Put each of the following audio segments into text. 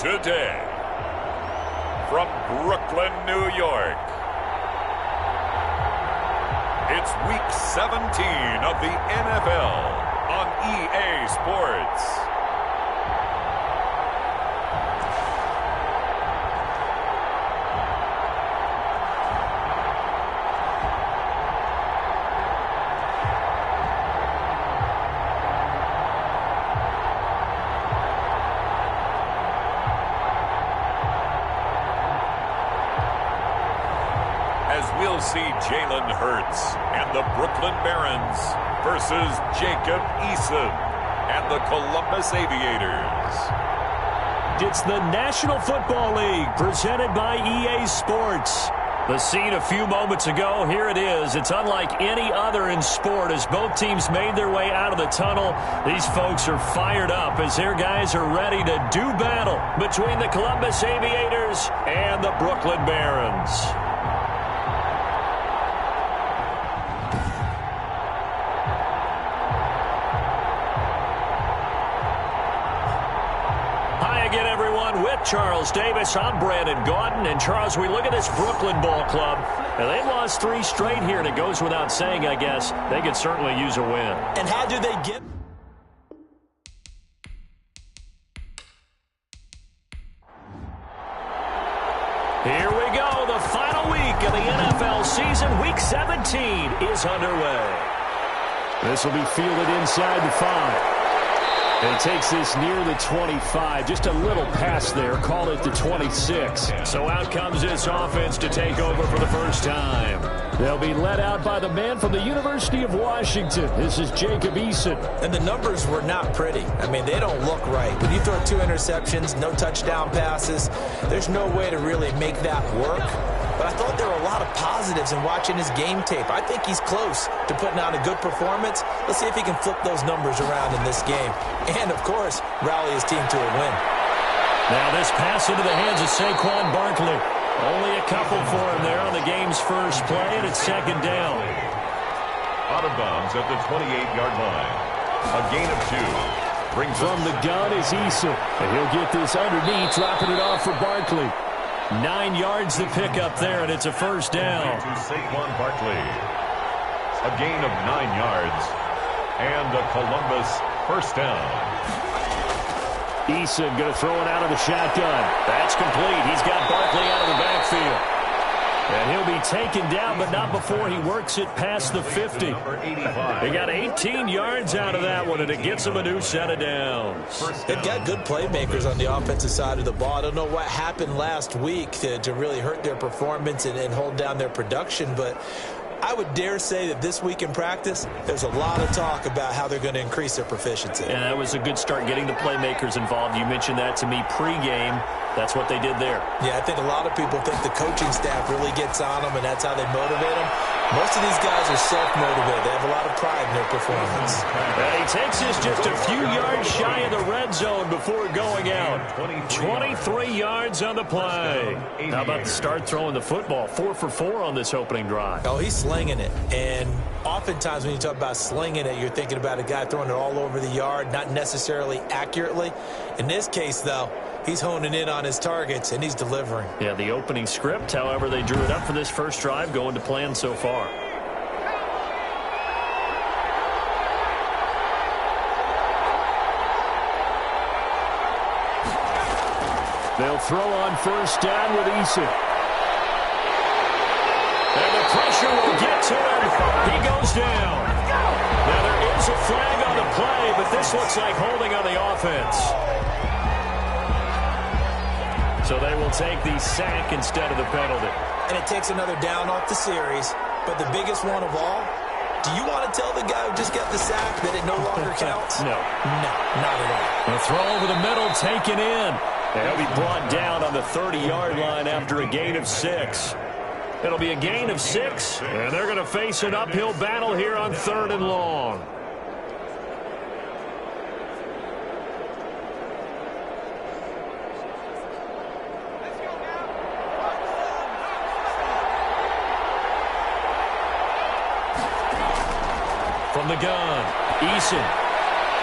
Today, from Brooklyn, New York, it's Week 17 of the NFL on EA Sports. We'll see Jalen Hurts and the Brooklyn Barons versus Jacob Eason and the Columbus Aviators. It's the National Football League presented by EA Sports. The scene a few moments ago, here it is. It's unlike any other in sport as both teams made their way out of the tunnel. These folks are fired up as their guys are ready to do battle between the Columbus Aviators and the Brooklyn Barons. Charles Davis, I'm Brandon Gordon, and Charles, we look at this Brooklyn ball club, and they've lost 3 straight here, and it goes without saying, I guess, they could certainly use a win. And how do they get... Here we go, the final week of the NFL season. Week 17 is underway. This will be fielded inside the 5. And he takes this near the 25. Just a little pass there. Call it the 26. So out comes this offense to take over for the first time. They'll be led out by the man from the University of Washington. This is Jacob Eason. And the numbers were not pretty. I mean, they don't look right. When you throw 2 interceptions, no touchdown passes, there's no way to really make that work. But I thought there were a lot of positives in watching his game tape. I think he's close to putting out a good performance. Let's see if he can flip those numbers around in this game. And, of course, rally his team to a win. Now this pass into the hands of Saquon Barkley. Only a couple for him there on the game's first play, and it's second down. Out of bounds at the 28-yard line. A gain of 2. Brings from the gun is Eason. And he'll get this underneath, dropping it off for Barkley. 9 yards to pick up there, and it's a first down. To Saquon Barkley. A gain of 9 yards. And a Columbus first down. Eason going to throw it out of the shotgun. That's complete. He's got Barkley out of the backfield. And he'll be taken down, but not before he works it past the 50. They got 18 yards out of that one, and it gets him a new set of downs. They've got good playmakers on the offensive side of the ball. I don't know what happened last week to really hurt their performance and hold down their production, but I would dare say that this week in practice, there's a lot of talk about how they're going to increase their proficiency. And that was a good start getting the playmakers involved. You mentioned that to me pregame. That's what they did there. Yeah, I think a lot of people think the coaching staff really gets on them, and that's how they motivate them. Most of these guys are self-motivated. They have a lot of pride in their performance. And he takes this just a few yards shy of the red zone before going out. 23 yards on the play. How about the start throwing the football? 4 for 4 on this opening drive. Oh, he's slinging it. And oftentimes when you talk about slinging it, you're thinking about a guy throwing it all over the yard, not necessarily accurately. In this case, though, he's honing in on his targets, and he's delivering. Yeah, the opening script, however, they drew it up for this first drive, going to plan so far. They'll throw on first down with Eason. And the pressure will get to him. He goes down. Now, there is a flag on the play, but this looks like holding on the offense. So they will take the sack instead of the penalty. And it takes another down off the series. But the biggest one of all, do you want to tell the guy who just got the sack that it no longer counts? No. No, not at all. The throw over the middle, taken in. And he'll be brought down on the 30-yard line after a gain of 6. It'll be a gain of 6, and they're going to face an uphill battle here on 3rd and long. From the gun, Eason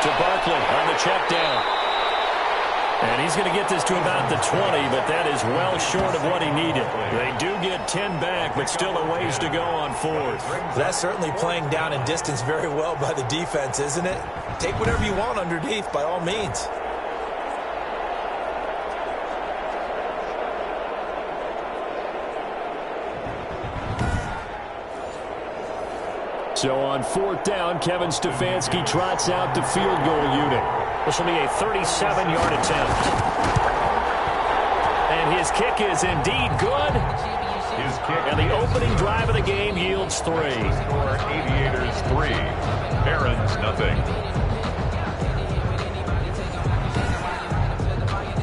to Barkley on the check down. And he's going to get this to about the 20, but that is well short of what he needed. They do get 10 back, but still a ways to go on fourth. That's certainly playing down in distance very well by the defense, isn't it? Take whatever you want underneath, by all means. So on fourth down, Kevin Stefanski trots out the field goal unit. This will be a 37-yard attempt. And his kick is indeed good. His kick And the opening drive of the game yields 3. For Aviators 3, Barons nothing.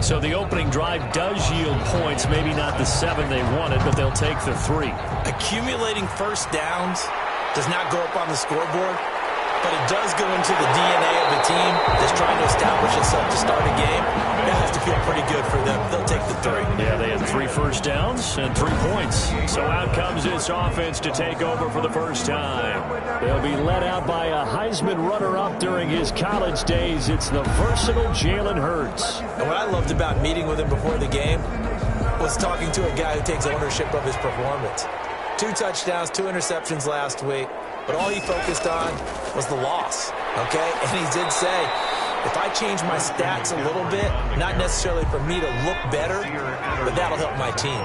So the opening drive does yield points, maybe not the 7 they wanted, but they'll take the 3. Accumulating first downs does not go up on the scoreboard, but it does go into the DNA of a team that's trying to establish itself to start a game. That has to feel pretty good for them. They'll take the 3. Yeah, they had 3 first downs and 3 points. So out comes this offense to take over for the first time. They'll be led out by a Heisman runner-up during his college days. It's the versatile Jalen Hurts. And what I loved about meeting with him before the game was talking to a guy who takes ownership of his performance. 2 touchdowns, 2 interceptions last week, but all he focused on was the loss, okay? And he did say, if I change my stats a little bit, not necessarily for me to look better, but that'll help my team.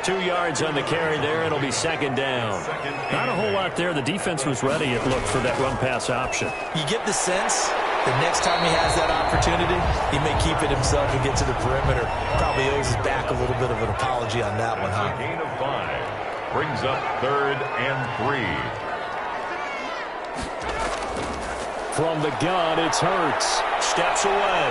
2 yards on the carry there. It'll be second down. Not a whole lot there. The defense was ready, it looked, for that run-pass option. You get the sense that next time he has that opportunity, he may keep it himself and get to the perimeter. Probably owes his back a little bit of an apology on that one, huh? Gain of 5. Brings up 3rd and 3. From the gun, it's Hurts. Steps away.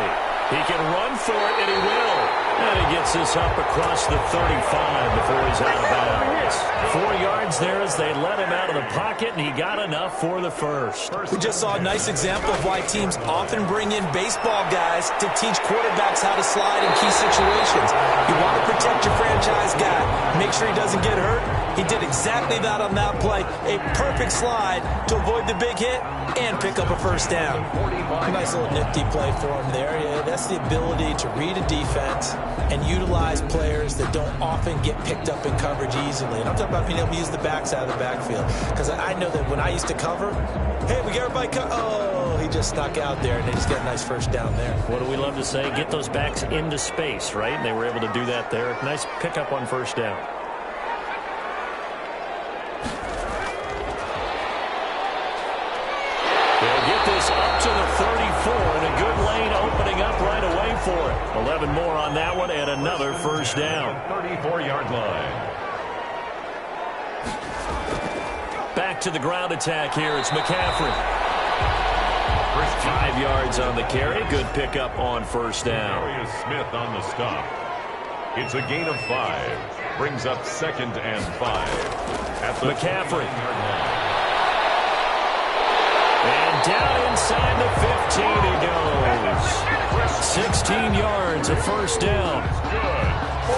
He can run for it, and he will. And he gets this up across the 35 before he's out of bounds. 4 yards there as they let him out of the pocket, and he got enough for the first. We just saw a nice example of why teams often bring in baseball guys to teach quarterbacks how to slide in key situations. You want to protect your franchise guy. Make sure he doesn't get hurt. He did exactly that on that play. A perfect slide to avoid the big hit and pick up a first down. A nice little nifty play for him there. Yeah, that's the ability to read a defense and utilize players that don't often get picked up in coverage easily. And I'm talking about being able to use the backside of the backfield. Because I know that when I used to cover, hey, we got everybody oh, he just snuck out there, and they just got a nice first down there. What do we love to say? Get those backs into space, right? And they were able to do that there. Nice pickup on first down. They'll get this up to the 34, and a good lane opening up right away for it. 11 more on that one, and another first down. 34-yard line. Back to the ground attack here. It's McCaffrey. 5 yards on the carry. Good pickup on first down. Smith on the stop. It's a gain of 5. Brings up 2nd and 5. At the McCaffrey. And down inside the 15 he goes. 16 yards, a first down.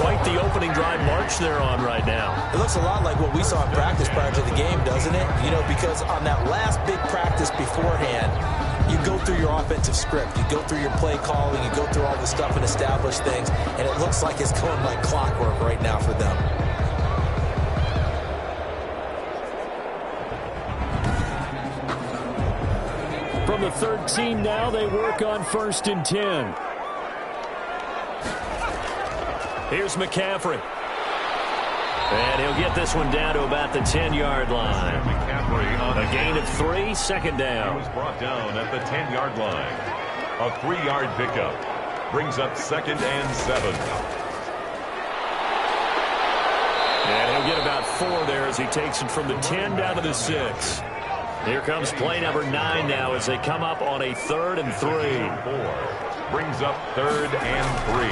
Quite the opening drive march they're on right now. It looks a lot like what we saw in practice prior to the game, doesn't it? You know, because on that last big practice beforehand, you go through your offensive script. You go through your play calling. You go through all the stuff and establish things. And it looks like it's going like clockwork right now for them. From the 13 now, they work on 1st and 10. Here's McCaffrey. And he'll get this one down to about the 10-yard line. McCaffrey on a gain of 3, second down. He was brought down at the 10-yard line. A 3-yard pickup. Brings up 2nd and 7. And he'll get about 4 there as he takes it from the 10 down to the 6. Here comes play number 9 now as they come up on a 3rd and 3. 4. Brings up 3rd and 3.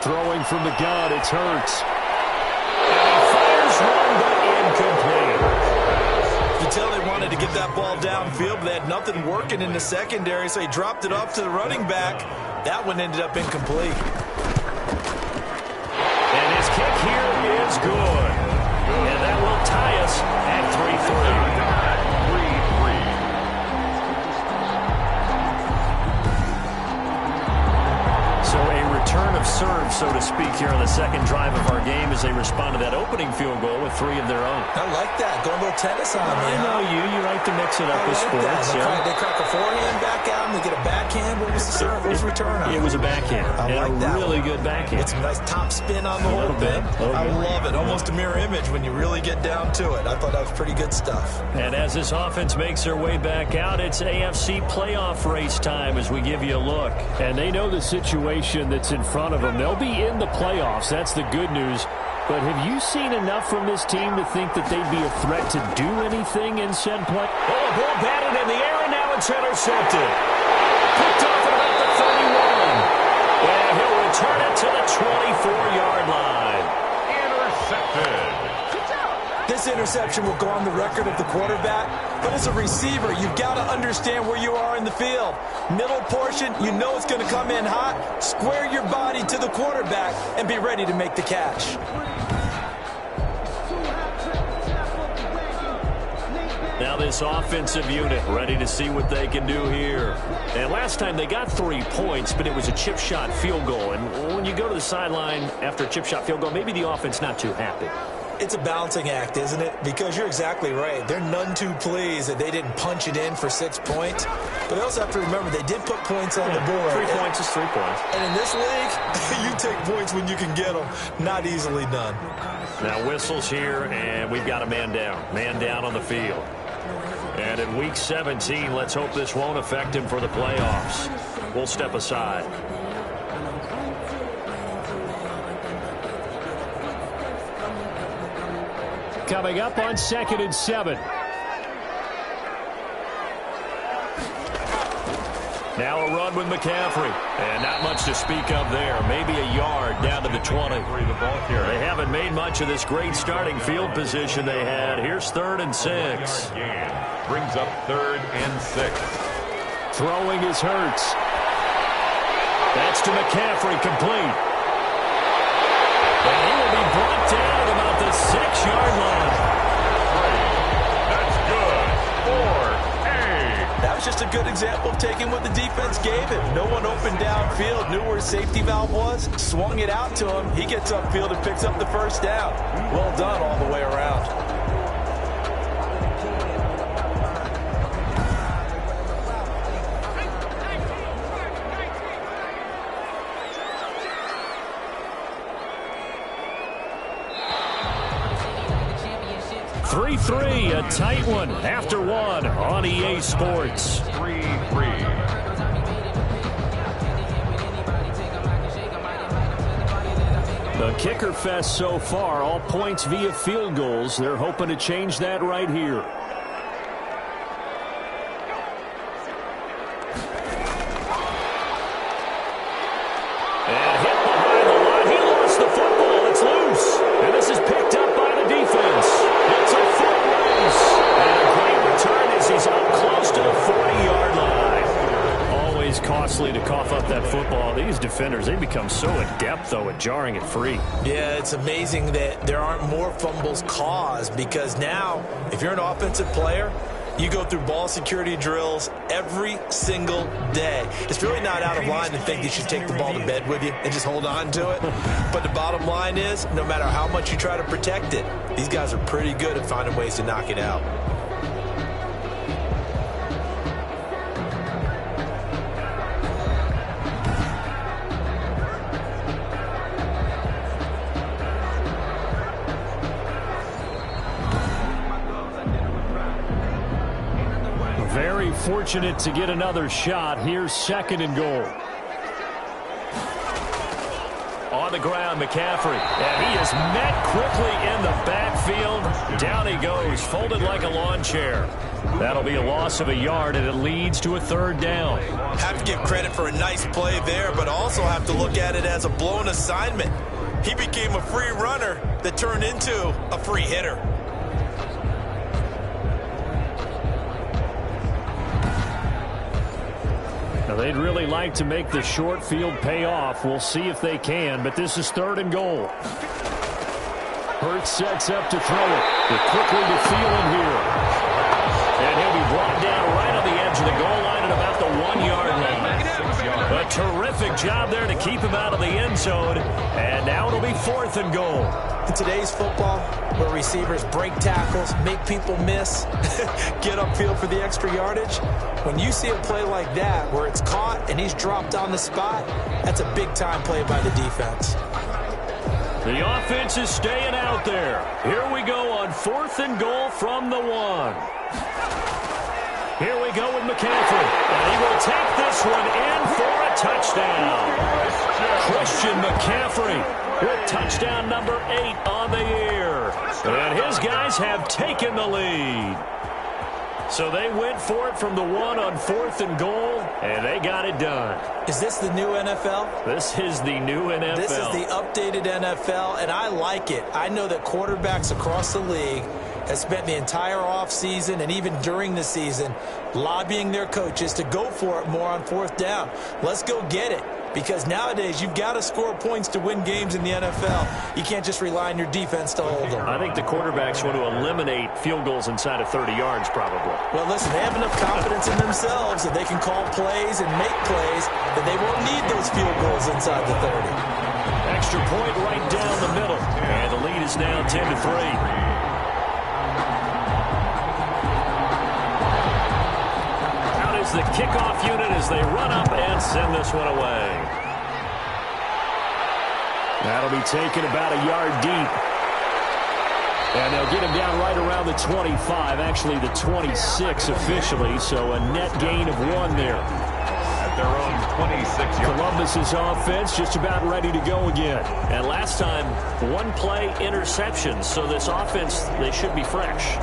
Throwing from the gun, it's Hurts. And he fires one, but incomplete. You can tell they wanted to get that ball downfield, but they had nothing working in the secondary, so he dropped it off to the running back. That one ended up incomplete. And his kick here is good. And that will tie us at 3-3. so to speak, here on the second drive of our game as they respond to that opening field goal with 3 of their own. I like that. Going a little tennis on me. I know you. You like to mix it up with sports. They crack a forehand back out and they get a backhand. What was the serve? What was the return on? It was a backhand. I like that. Really good backhand. It's a nice top spin on the whole thing. I love it. Almost a mirror image when you really get down to it. I thought that was pretty good stuff. And as this offense makes their way back out, it's AFC playoff race time as we give you a look. And they know the situation that's in front of them. They'll be in the playoffs. That's the good news. But have you seen enough from this team to think that they'd be a threat to do anything in said play? Oh, a ball batted in the air, and now it's intercepted. Picked off at about the 31. And he'll return it to the 24-yard line. Intercepted. This interception will go on the record of the quarterback, but as a receiver, you've got to understand where you are in the field. Middle portion, you know it's going to come in hot. Square your body to the quarterback and be ready to make the catch. Now this offensive unit ready to see what they can do here. And last time they got 3 points, but it was a chip shot field goal. And when you go to the sideline after a chip shot field goal, maybe the offense not too happy. It's a balancing act, isn't it? Because you're exactly right. They're none too pleased that they didn't punch it in for 6 points. But they also have to remember they did put points on the board. 3 points is 3 points. And in this league, you take points when you can get them. Not easily done. Now whistles here, and we've got a man down. Man down on the field. And in Week 17, let's hope this won't affect him for the playoffs. We'll step aside. Coming up on 2nd and 7. Now a run with McCaffrey. And not much to speak of there. Maybe a yard down to the 20. They haven't made much of this great starting field position they had. Here's 3rd and 6. Brings up 3rd and 6. Throwing is Hurts. That's to McCaffrey, complete. And he will be brought down at about the 6-yard line. That's good. 4-8. That was just a good example of taking what the defense gave him. No one opened downfield, knew where his safety valve was, swung it out to him. He gets upfield and picks up the first down. Well done all the way around. A tight one after one on EA Sports. 3-3. The kicker fest so far, all points via field goals. They're hoping to change that right here. And hit behind the line. He lost the football. It's loose. And this is picked up by the defense. It's a foot race. And a great return as he's up close to the 40-yard line. Always costly to cough up that football. These defenders, they become so adept, though, at jarring it free. Yeah, it's amazing that there aren't more fumbles caused because now, if you're an offensive player, you go through ball security drills every single day. It's really not out of line to think you should take the ball to bed with you and just hold on to it. But the bottom line is, no matter how much you try to protect it, these guys are pretty good at finding ways to knock it out. Very fortunate to get another shot. Here's 2nd and goal. On the ground, McCaffrey. And he is met quickly in the backfield. Down he goes, folded like a lawn chair. That'll be a loss of a yard, and it leads to a 3rd down. Have to give credit for a nice play there, but also have to look at it as a blown assignment. He became a free runner that turned into a free hitter. Now, they'd really like to make the short field pay off. We'll see if they can, but this is 3rd and goal. Hurts sets up to throw it. They're quickly to Thielen here. And he'll be brought down right on the edge of the goal line at about the 1-yard line. A Terrific job there to keep him out of the end zone. And now it'll be 4th and goal. In today's football, where receivers break tackles, make people miss, get upfield for the extra yardage, when you see a play like that where it's caught and he's dropped on the spot, that's a big-time play by the defense. The offense is staying out there. Here we go on 4th and goal from the 1. Here we go with McCaffrey. And he will take this one in for a touchdown. Christian McCaffrey with touchdown number 8 on the year. And his guys have taken the lead. So they went for it from the 1 on 4th and goal, and they got it done. Is this the new NFL? This is the new NFL. This is the updated NFL, and I like it. I know that quarterbacks across the league have spent the entire offseason and even during the season lobbying their coaches to go for it more on 4th down. Let's go get it. Because nowadays, you've got to score points to win games in the NFL. You can't just rely on your defense to hold them. I think the quarterbacks want to eliminate field goals inside of 30 yards, probably. Well, listen, they have enough confidence in themselves that they can call plays and make plays that they won't need those field goals inside the 30. Extra point right down the middle. And the lead is now 10-3. The kickoff unit as they run up and send this one away. That'll be taken about a yard deep. And they'll get him down right around the 25, actually the 26 officially, so a net gain of 1 there. At their own 26 yards. Columbus's offense just about ready to go again. And last time, 1-play interception, so this offense, they should be fresh.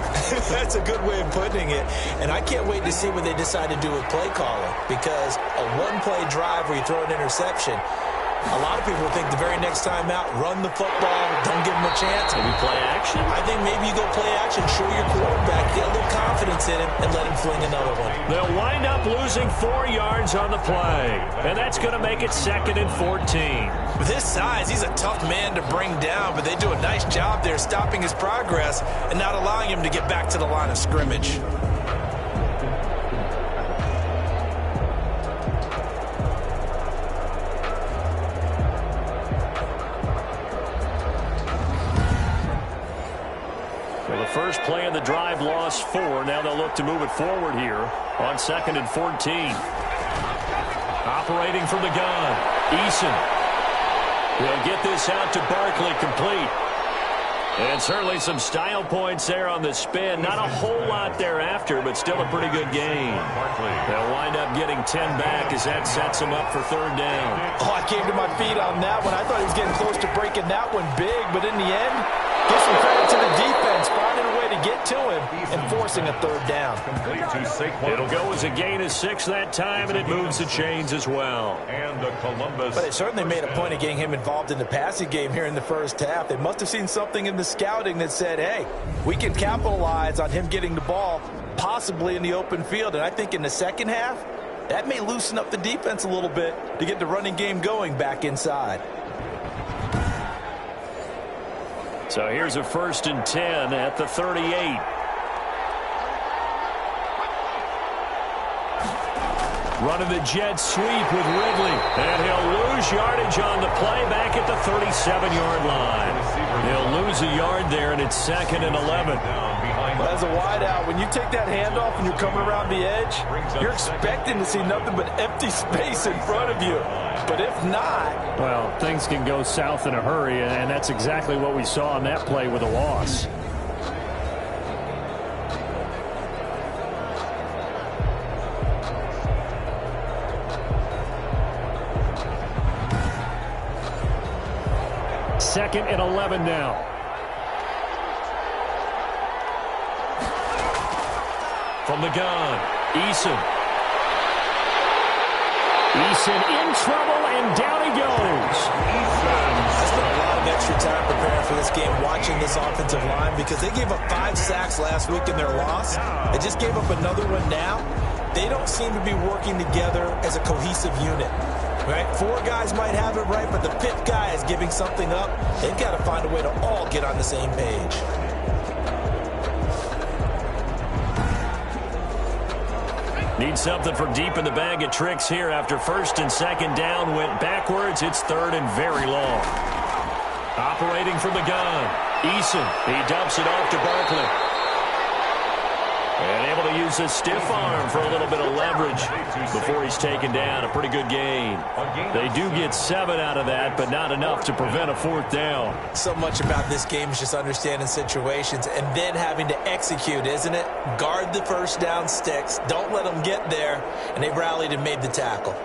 That's a good way of putting it. And I can't wait to see what they decide to do with play calling, because a 1-play drive where you throw an interception, a lot of people think the very next time out, run the football, don't give them a chance. Maybe play action? I think maybe you go play action, show your quarterback, get a little confidence in him, and let him fling another one. They'll wind up losing 4 yards on the play, and that's going to make it 2nd and 14. With his size, he's a tough man to bring down, but they do a nice job there stopping his progress and not allowing him to get back to the line of scrimmage. First play of the drive lost 4. Now they'll look to move it forward here on 2nd and 14. Operating from the gun, Eason. He'll get this out to Barkley, complete. And certainly some style points there on the spin. Not a whole lot thereafter, but still a pretty good game. They'll wind up getting 10 back as that sets them up for 3rd down. Oh, I came to my feet on that one. I thought he was getting close to breaking that one big, but in the end, give some credit to the defense, finding a way to get to him and forcing a 3rd down. It'll go as a gain of 6 that time, and it moves the chains as well. And the Columbus. But it certainly made a point of getting him involved in the passing game here in the first half. They must have seen something in the scouting that said, hey, we can capitalize on him getting the ball possibly in the open field. And I think in the second half, that may loosen up the defense a little bit to get the running game going back inside. So here's a 1st and 10 at the 38. Running the jet sweep with Ridley. And he'll lose yardage on the play back at the 37-yard line. He'll lose a yard there, and it's 2nd and 11. Well, as a wideout, when you take that handoff and you're coming around the edge, you're expecting to see nothing but empty space in front of you. But if not... well, things can go south in a hurry, and that's exactly what we saw on that play with a loss. Second and 11 now. From the gun, Eason. Eason in trouble, and down he goes. I spent a lot of extra time preparing for this game, watching this offensive line, because they gave up 5 sacks last week in their loss. They just gave up another one now. They don't seem to be working together as a cohesive unit. Right? 4 guys might have it right, but the 5th guy is giving something up. They've got to find a way to all get on the same page. Need something from deep in the bag of tricks here after first and second down went backwards. It's third and very long. Operating from the gun, Eason. He dumps it off to Barkley. And able to use his stiff arm for a little bit of leverage before he's taken down. A pretty good gain. They do get 7 out of that, but not enough to prevent a fourth down. So much about this game is just understanding situations and then having to execute, isn't it? Guard the first down sticks. Don't let them get there. And they rallied and made the tackle.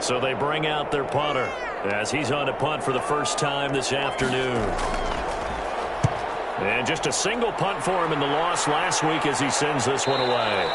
So they bring out their punter as he's on to punt for the first time this afternoon. And just a single punt for him in the loss last week as he sends this one away.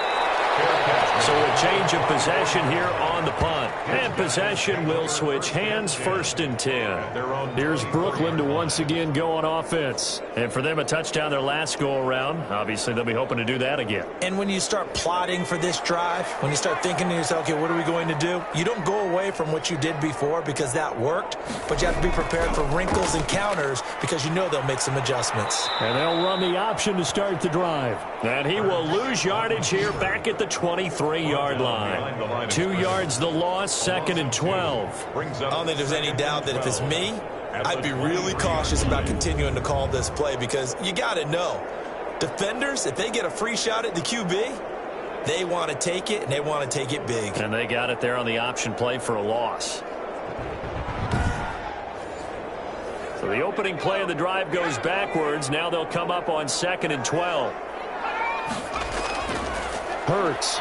So a change of possession here on the punt. And possession will switch hands, 1st and 10. Here's Brooklyn to once again go on offense. And for them, a touchdown their last go-around. Obviously, they'll be hoping to do that again. And when you start plotting for this drive, when you start thinking to yourself, okay, what are we going to do? You don't go away from what you did before because that worked, but you have to be prepared for wrinkles and counters because you know they'll make some adjustments. And they'll run the option to start the drive. And he will lose yardage here back at the 23-yard line. 2 yards the loss, 2nd and 12. I don't think there's any doubt that if it's me, I'd be really cautious about continuing to call this play because you got to know, defenders, if they get a free shot at the QB, they want to take it, and they want to take it big. And they got it there on the option play for a loss. So the opening play of the drive goes backwards. Now they'll come up on 2nd and 12. Hurts.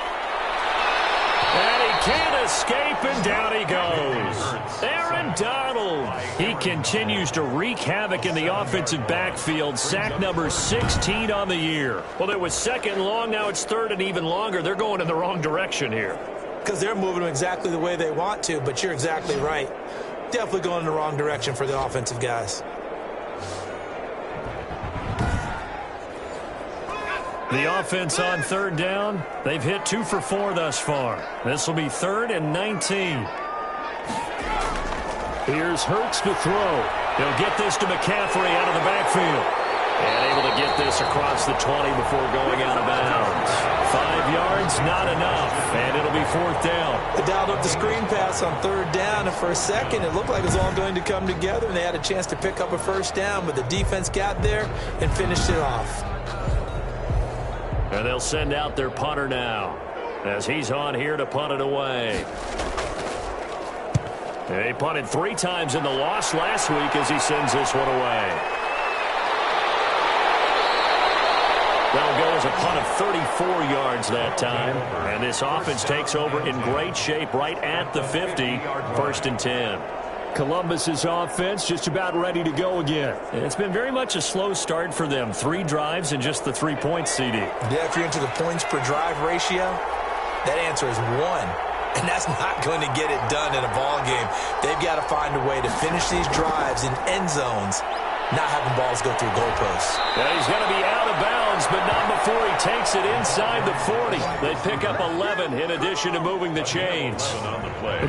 And he can't escape, and down he goes. Aaron Donald. He continues to wreak havoc in the offensive backfield. Sack number 16 on the year. Well, it was 2nd and long. Now it's 3rd and even longer. They're going in the wrong direction here. Because they're moving them exactly the way they want to, but you're exactly right. Definitely going in the wrong direction for the offensive guys. The offense on 3rd down. They've hit 2 for 4 thus far. This will be 3rd and 19. Here's Hurts to throw. He'll get this to McCaffrey out of the backfield. And able to get this across the 20 before going out of bounds. 5 yards, not enough. And it'll be 4th down. They dialed up the screen pass on 3rd down, and for a second it looked like it was all going to come together, and they had a chance to pick up a first down, but the defense got there and finished it off. And they'll send out their punter now as he's on here to punt it away. He punted 3 times in the loss last week as he sends this one away. That'll go as a punt of 34 yards that time. And this offense takes over in great shape right at the 50, 1st and 10. Columbus's offense just about ready to go again. It's been very much a slow start for them. 3 drives and just the 3 points, CD. Yeah, if you're into the points per drive ratio, that answer is 1. And that's not going to get it done in a ball game. They've got to find a way to finish these drives in end zones, not having balls go through goalposts. Yeah, he's going to be out of bounds, but not before he takes it inside the 40. They pick up 11 in addition to moving the chains.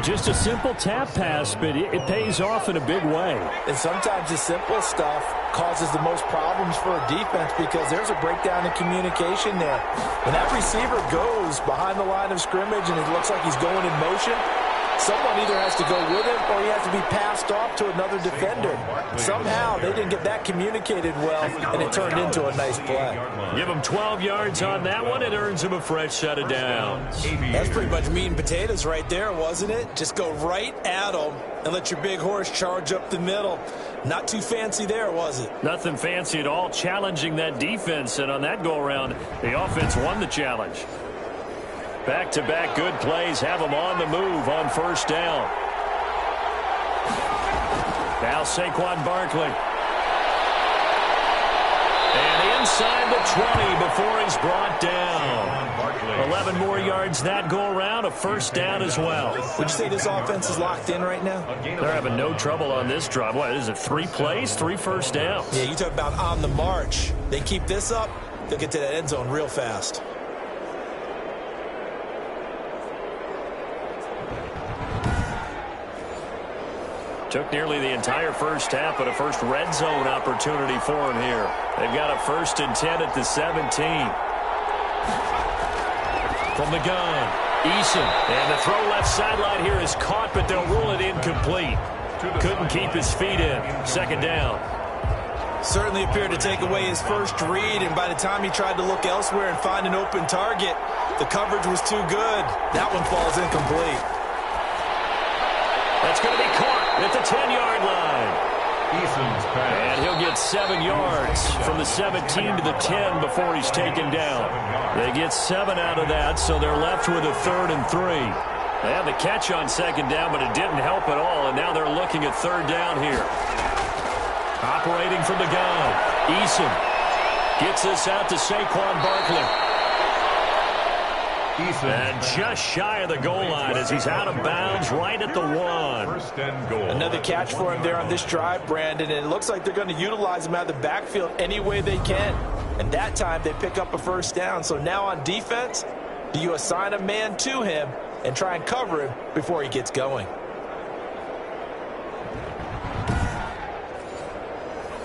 Just a simple tap pass, but it pays off in a big way. And sometimes the simple stuff causes the most problems for a defense because there's a breakdown in communication there. When that receiver goes behind the line of scrimmage and it looks like he's going in motion, someone either has to go with him or he has to be passed off to another defender. Somehow they didn't get that communicated well, and it turned into a nice play. Give him 12 yards on that one. It earns him a fresh set of downs. That's pretty much meat and potatoes right there, wasn't it? Just go right at them and let your big horse charge up the middle. Not too fancy there, was it? Nothing fancy at all, challenging that defense, and on that go-around, the offense won the challenge. Back-to-back good plays have them on the move on 1st down. Now Saquon Barkley. And inside the 20 before he's brought down. 11 more yards that go-around, a 1st down as well. Would you say this offense is locked in right now? They're having no trouble on this drive. What is it, 3 plays, 3 first downs? Yeah, you talk about on the march. They keep this up, they'll get to that end zone real fast. Took nearly the entire first half, but a first red zone opportunity for him here. They've got a 1st and 10 at the 17. From the gun, Eason. And the throw left sideline here is caught, but they'll rule it incomplete. Couldn't keep his feet in. 2nd down. Certainly appeared to take away his first read, and by the time he tried to look elsewhere and find an open target, the coverage was too good. That one falls incomplete. That's going to be caught at the 10-yard line. And he'll get 7 yards from the 17 to the 10 before he's taken down. They get 7 out of that, so they're left with a 3rd and 3. They had the catch on 2nd down, but it didn't help at all, and now they're looking at 3rd down here. Operating from the gun, Eason gets this out to Saquon Barkley. And just shy of the goal line as he's out of bounds right at the 1. 1st and goal. Another catch for him there on this drive, Brandon, and it looks like they're going to utilize him out of the backfield any way they can. And that time they pick up a 1st down. So now on defense, do you assign a man to him and try and cover him before he gets going?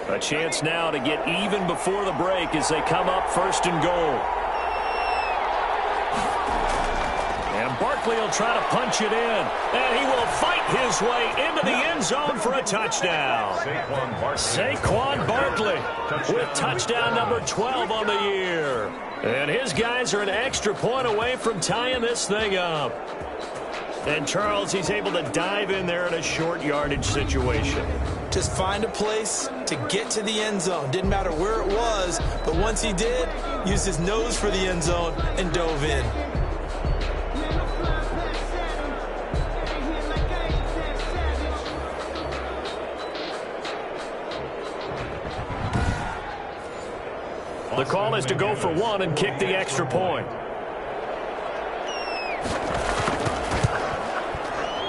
A chance now to get even before the break as they come up 1st and goal. And Barkley will try to punch it in. And he will fight his way into the end zone for a touchdown. Saquon Barkley with touchdown number 12 on the year. And his guys are an extra point away from tying this thing up. And Charles, he's able to dive in there in a short yardage situation. Just find a place to get to the end zone. Didn't matter where it was, but once he did, used his nose for the end zone and dove in. The call is to go for 1 and kick the extra point.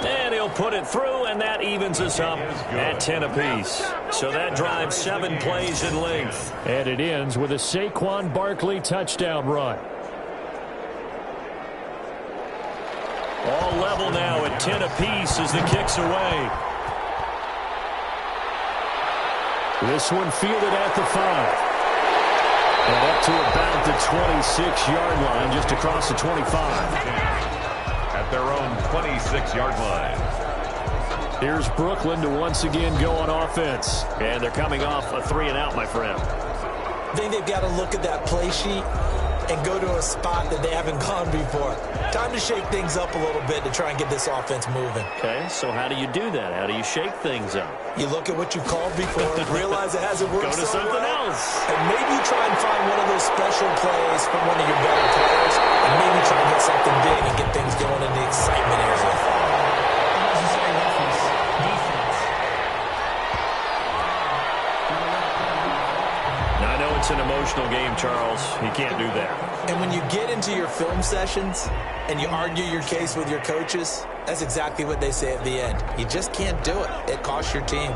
And he'll put it through, and that evens us up at 10 apiece. So that drives 7 plays in length. And it ends with a Saquon Barkley touchdown run. All level now at 10 apiece as the kick's away. This one fielded at the 5. And up to about the 26-yard line, just across the 25. At their own 26-yard line. Here's Brooklyn to once again go on offense. And they're coming off a 3-and-out, my friend. I think they've got to look at that play sheet and go to a spot that they haven't gone before. Time to shake things up a little bit to try and get this offense moving. Okay, so how do you do that? How do you shake things up? You look at what you've called before, realize it hasn't worked Go to so something well, else. and maybe you try and find one of those special plays from one of your better players, and maybe try and hit something big and get things going in the excitement area. I know it's an emotional game, Charles. You can't do that. And when you get into your film sessions and you argue your case with your coaches, that's exactly what they say at the end. You just can't do it. It costs your team.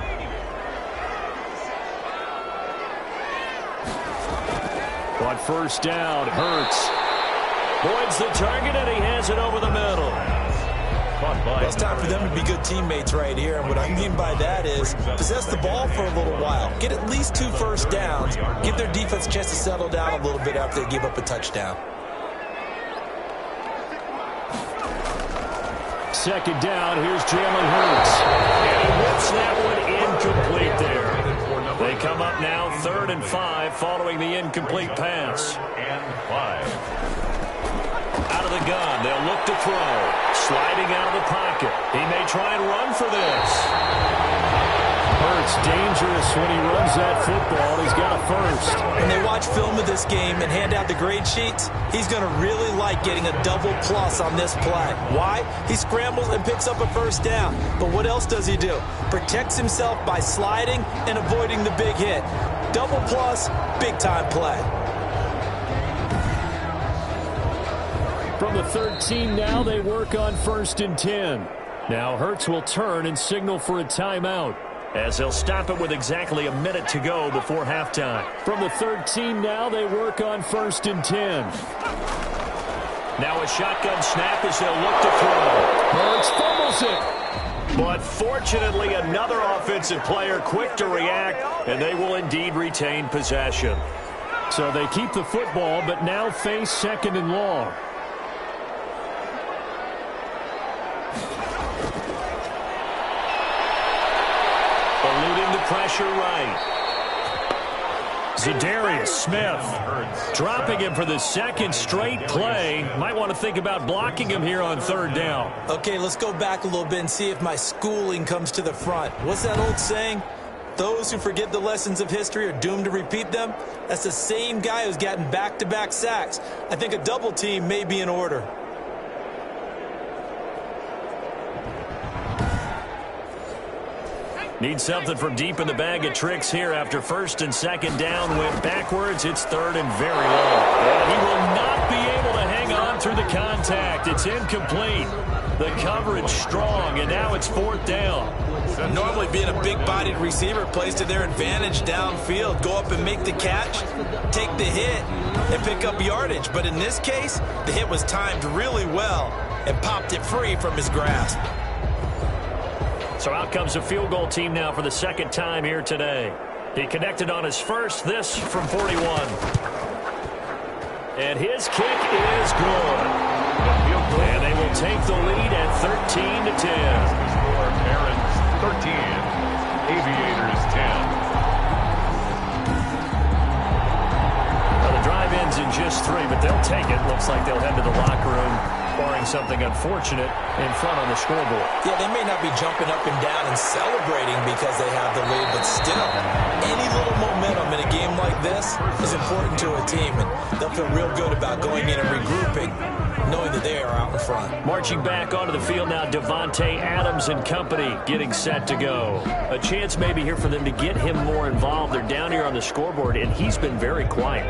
On 1st down, Hurts. Boyd's the target, and he has it over the middle. Well, it's time for them to be good teammates right here. And what I mean by that is possess the ball for a little while. Get at least 2 first downs. Give their defense a chance to settle down a little bit after they give up a touchdown. 2nd down, here's Jalen Hurts. And he whips that one incomplete there. They come up now 3rd and 5 following the incomplete pass. And 5. Out of the gun, they'll look to throw. Sliding out of the pocket. He may try and run for this. Hurts dangerous when he runs that football. He's got a first. When they watch film of this game and hand out the grade sheets, he's going to really like getting a double plus on this play. Why? He scrambles and picks up a first down. But what else does he do? Protects himself by sliding and avoiding the big hit. Double plus, big time play. From the 13 now, they work on 1st and 10. Now Hurts will turn and signal for a timeout, as they'll stop it with exactly a minute to go before halftime. From the 13 now, they work on 1st and 10. Now a shotgun snap as they'll look to throw. Hurts fumbles it. But fortunately, another offensive player quick to react, and they will indeed retain possession. So they keep the football, but now face 2nd and long. Eluding the pressure right. Zadarius Smith dropping him for the 2nd straight play. Might want to think about blocking him here on 3rd down. Okay, let's go back a little bit and see if my schooling comes to the front. What's that old saying? Those who forget the lessons of history are doomed to repeat them. That's the same guy who's gotten back-to-back sacks. I think a double team may be in order. Need something from deep in the bag of tricks here after 1st and 2nd down went backwards. It's 3rd and very low. And he will not be able to hang on through the contact. It's incomplete. The coverage strong, and now it's 4th down. Normally being a big-bodied receiver plays to their advantage downfield. Go up and make the catch, take the hit, and pick up yardage. But in this case, the hit was timed really well and popped it free from his grasp. So out comes a field goal team now for the 2nd time here today. He connected on his first, this from 41. And his kick is good. And they will take the lead at 13-10. Score Barons 13, Aviators 10. Well, the drive ends in just 3, but they'll take it. Looks like they'll head to the locker room, barring something unfortunate in front on the scoreboard. Yeah, they may not be jumping up and down and celebrating because they have the lead, but still, any little momentum in a game like this is important to a team, and they'll feel real good about going in and regrouping, knowing that they are out in front. Marching back onto the field now, Devontae Adams and company getting set to go. A chance maybe here for them to get him more involved. They're down here on the scoreboard, and he's been very quiet.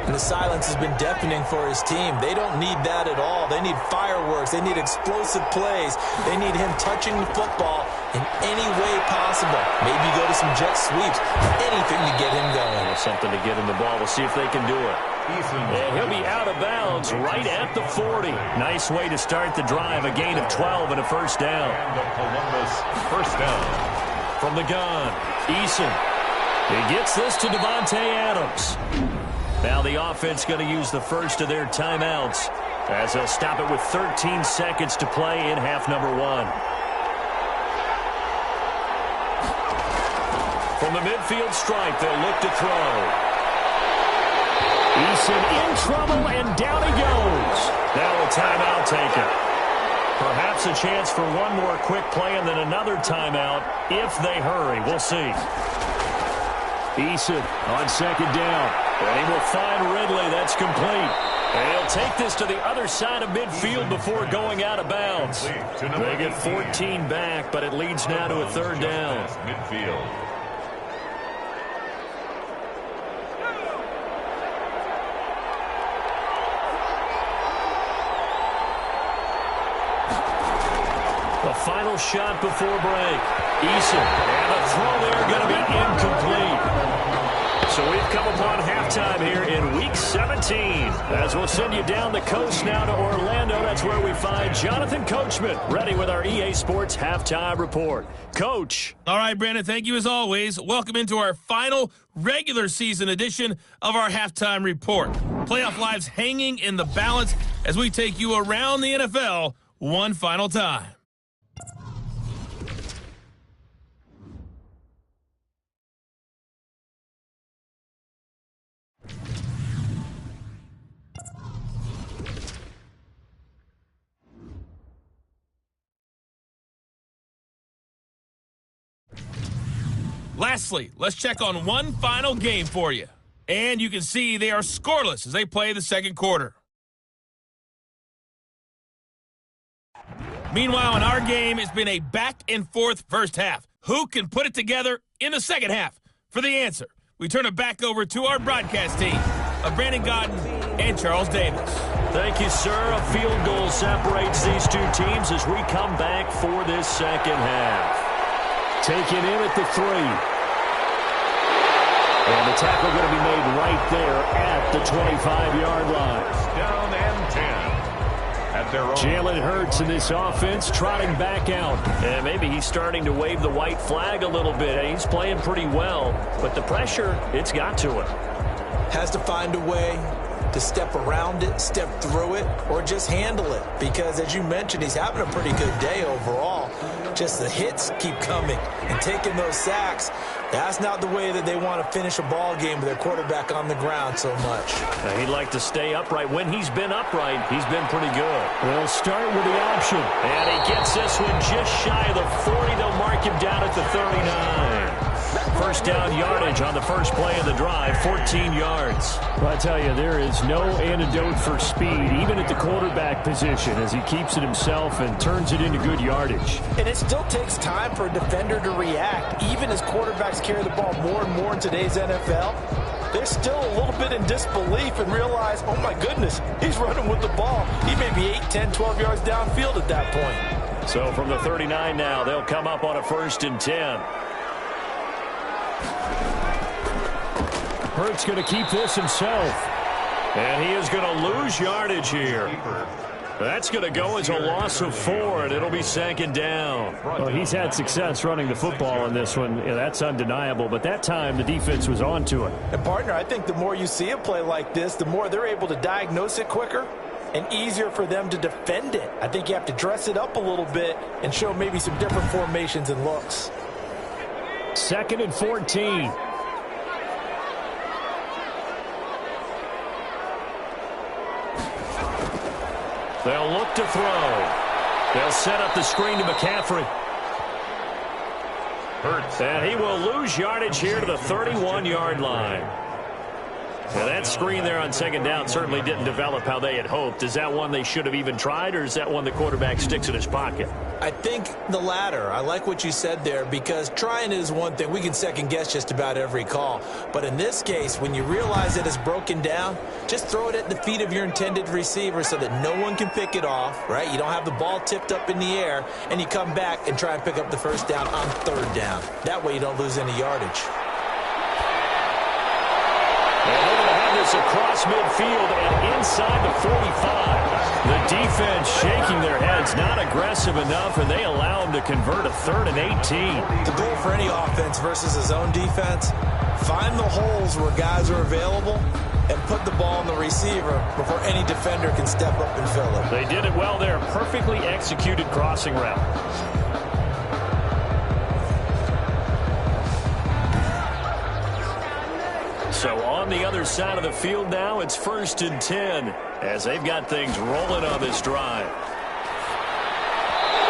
And the silence has been deafening for his team. They don't need that at all. They need fireworks. They need explosive plays. They need him touching the football in any way possible. Maybe go to some jet sweeps. Anything to get him going. Something to get him the ball. We'll see if they can do it. And he'll be out of bounds right at the 40. Nice way to start the drive. A gain of 12 and a 1st down. And the Columbus 1st down. From the gun, Eason. He gets this to Devontae Adams. Now the offense going to use the first of their timeouts as they'll stop it with 13 seconds to play in half number 1. From the midfield stripe, they'll look to throw. Eason in trouble, and down he goes. Now a timeout taken. Perhaps a chance for one more quick play and then another timeout if they hurry. We'll see. Eason on 2nd down. And he will find Ridley. That's complete. And he'll take this to the other side of midfield before going out of bounds. They get 14 back, but it leads now to a 3rd down. Midfield. The final shot before break. Eason. And a throw there going to be incomplete. So we've come upon halftime here in Week 17. As we'll send you down the coast now to Orlando. That's where we find Jonathan Coachman ready with our EA Sports Halftime Report. Coach. All right, Brandon, thank you as always. Welcome into our final regular season edition of our Halftime Report. Playoff lives hanging in the balance as we take you around the NFL one final time. Lastly, let's check on one final game for you. And you can see they are scoreless as they play the 2nd quarter. Meanwhile, in our game, it's been a back-and-forth first half. Who can put it together in the 2nd half? For the answer, we turn it back over to our broadcast team of Brandon Godden and Charles Davis. Thank you, sir. A field goal separates these two teams as we come back for this 2nd half. Taken in at the 3. And the tackle going to be made right there at the 25-yard line. Down and 10. at their own. Jalen Hurts in this offense trotting back out. And maybe he's starting to wave the white flag a little bit. He's playing pretty well, but the pressure, it's got to him. Has to find a way to step around it, step through it, or just handle it. Because, as you mentioned, he's having a pretty good day overall. Just the hits keep coming and taking those sacks. That's not the way that they want to finish a ball game with their quarterback on the ground so much. He'd like to stay upright. When he's been upright, he's been pretty good. They'll start with the option. And he gets this one just shy of the 40. They'll mark him down at the 39. First down yardage on the first play of the drive, 14 yards. Well, I tell you, there is no antidote for speed, even at the quarterback position, as he keeps it himself and turns it into good yardage. And it still takes time for a defender to react, even as quarterbacks carry the ball more and more in today's NFL. They're still a little bit in disbelief and realize, oh my goodness, he's running with the ball. He may be 8, 10, 12 yards downfield at that point. So from the 39 now, they'll come up on a 1st and 10. Hurts going to keep this himself. And he is going to lose yardage here. That's going to go as a loss of 4, and it'll be 2nd down. Well, he's had success running the football in this one. Yeah, that's undeniable. But that time, the defense was on to it. And, partner, I think the more you see a play like this, the more they're able to diagnose it quicker and easier for them to defend it. I think you have to dress it up a little bit and show maybe some different formations and looks. 2nd and 14. They'll look to throw. They'll set up the screen to McCaffrey. Hurts. And he will lose yardage here to the 31-yard line. Now that screen there on 2nd down certainly didn't develop how they had hoped. Is that one they should have even tried, or is that one the quarterback sticks in his pocket? I think the latter. I like what you said there, because trying is one thing. We can second guess just about every call. But in this case, when you realize that it's broken down, just throw it at the feet of your intended receiver so that no one can pick it off, right? You don't have the ball tipped up in the air, and you come back and try and pick up the 1st down on 3rd down. That way you don't lose any yardage. And they're going to have this across midfield and inside the 45. The defense shaking their heads, not aggressive enough, and they allow them to convert a 3rd and 18. The goal for any offense versus a zone defense, find the holes where guys are available and put the ball on the receiver before any defender can step up and fill it. They did it well there. Perfectly executed crossing route. So on the other side of the field now, it's 1st and 10 as they've got things rolling on this drive.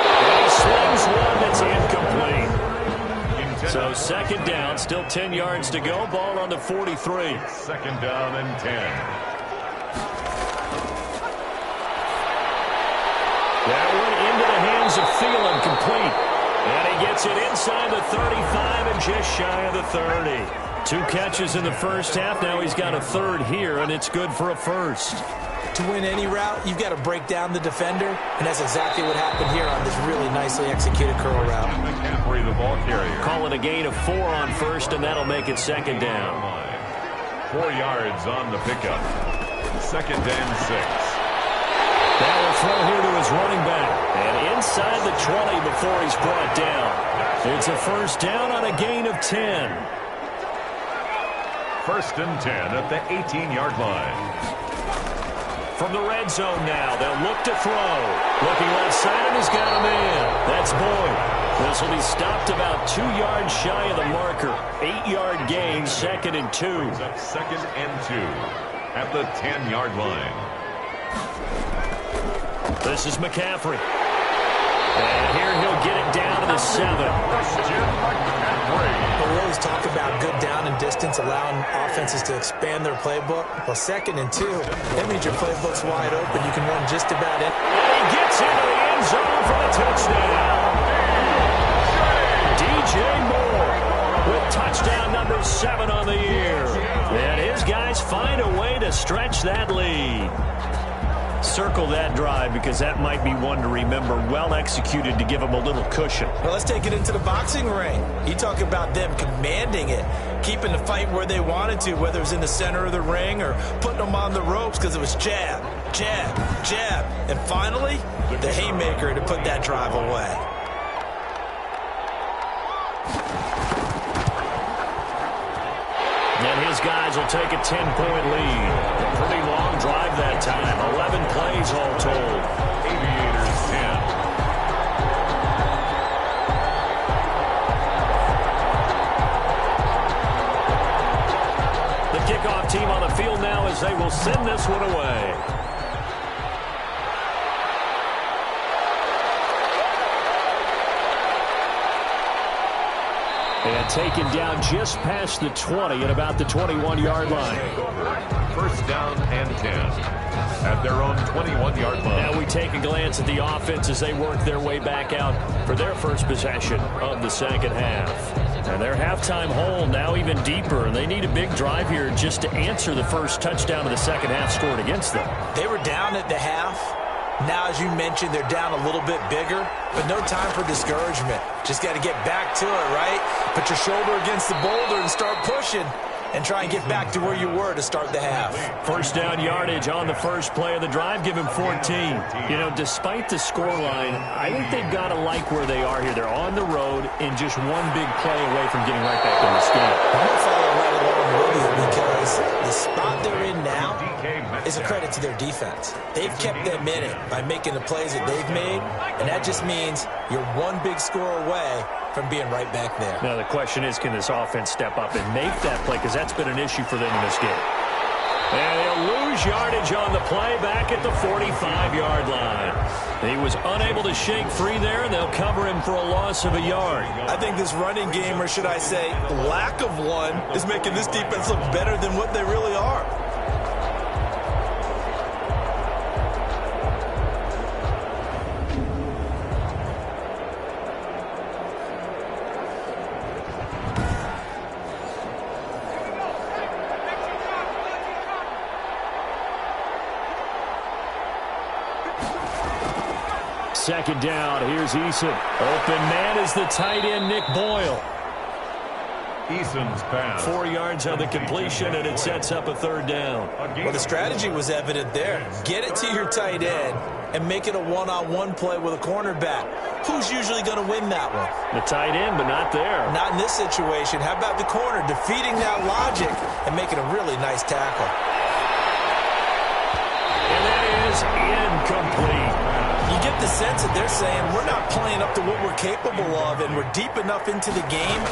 And he slings one that's incomplete. So 2nd down, still 10 yards to go. Ball on the 43. 2nd down and 10. That one into the hands of Thielen, complete. And he gets it inside the 35 and just shy of the 30. 2 catches in the first half. Now he's got a 3rd here, and it's good for a 1st. To win any route, you've got to break down the defender, and that's exactly what happened here on this really nicely executed curl route. McCaffrey, the ball carrier. Call it a gain of 4 on 1st, and that'll make it 2nd down. 4 yards on the pickup. 2nd and 6. Now a throw here to his running back. And inside the 20 before he's brought down. It's a 1st down on a gain of 10. 1st and 10 at the 18-yard line. From the red zone now, they'll look to throw. Looking left side, and he's got a man. That's Boyd. This will be stopped about 2 yards shy of the marker. 8-yard gain, 2nd and 2. Up 2nd and 2 at the 10-yard line. This is McCaffrey. And here he'll get it down to the 7. We always talk about good down and distance, allowing offenses to expand their playbook. Well, 2nd and 2, that means your playbook's wide open. You can run just about it. And he gets into the end zone for the touchdown. DJ Moore with touchdown number 7 on the year. And his guys find a way to stretch that lead. Circle that drive, because that might be one to remember. Well executed to give them a little cushion. Well, let's take it into the boxing ring. You talk about them commanding it, keeping the fight where they wanted to, whether it was in the center of the ring or putting them on the ropes because it was jab, jab, jab, and finally, the haymaker to put that drive away. And his guys will take a 10-point lead. A pretty long drive that time. 11 plays all told. Aviators 10. The kickoff team on the field now as they will send this one away. And taken down just past the 20 at about the 21-yard line. First down and 10 at their own 21-yard line. Now we take a glance at the offense as they work their way back out for their first possession of the second half. And their halftime hole now even deeper, and they need a big drive here just to answer the first touchdown of the second half scored against them. They were down at the half. Now, as you mentioned, they're down a little bit bigger, but no time for discouragement. Just got to get back to it, right? Put your shoulder against the boulder and start pushing and try and get back to where you were to start the half. First down yardage on the first play of the drive. Give him 14. You know, despite the scoreline, I think they've got to like where they are here. They're on the road and just one big play away from getting right back in this game. I'm going to follow right along with you because the spot they're in now is a credit to their defense. They've kept them in it by making the plays that they've made, and that just means you're one big score away from being right back there. Now the question is, can this offense step up and make that play? Because that's been an issue for them in this game. And they'll lose yardage on the play back at the 45-yard line. He was unable to shake free there, and they'll cover him for a loss of a yard. I think this running game, or should I say lack of one, is making this defense look better than what they really are. Second down, here's Eason. Open man is the tight end, Nick Boyle. Eason's pass. 4 yards on the completion, and it sets up a third down. Well, the strategy was evident there. Get it to your tight end and make it a one-on-one play with a cornerback. Who's usually going to win that one? The tight end, but not there. Not in this situation. How about the corner defeating that logic and making a really nice tackle? And that is incomplete. You get the sense that they're saying we're not playing up to what we're capable of, and we're deep enough into the game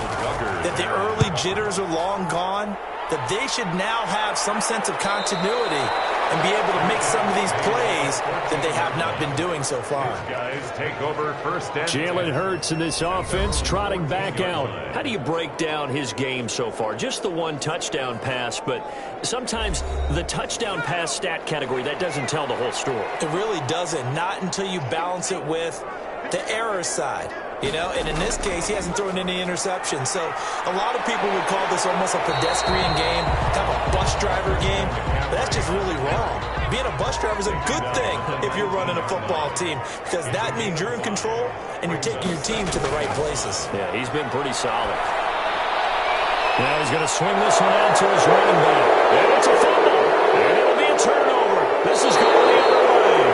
that the early jitters are long gone, that they should now have some sense of continuity and be able to make some of these plays that they have not been doing so far. Guys take over first and Jalen Hurts in this offense trotting back out. How do you break down his game so far? Just the one touchdown pass, but sometimes the touchdown pass stat category, that doesn't tell the whole story. It really doesn't, not until you balance it with the error side. You know, and in this case, he hasn't thrown any interceptions. So a lot of people would call this almost a pedestrian game, kind of a bus driver game. But that's just really wrong. Being a bus driver is a good thing if you're running a football team, because that means you're in control and you're taking your team to the right places. Yeah, he's been pretty solid. Now he's going to swing this one out to his running back. And it's a fumble. And it'll be a turnover. This is going the other way.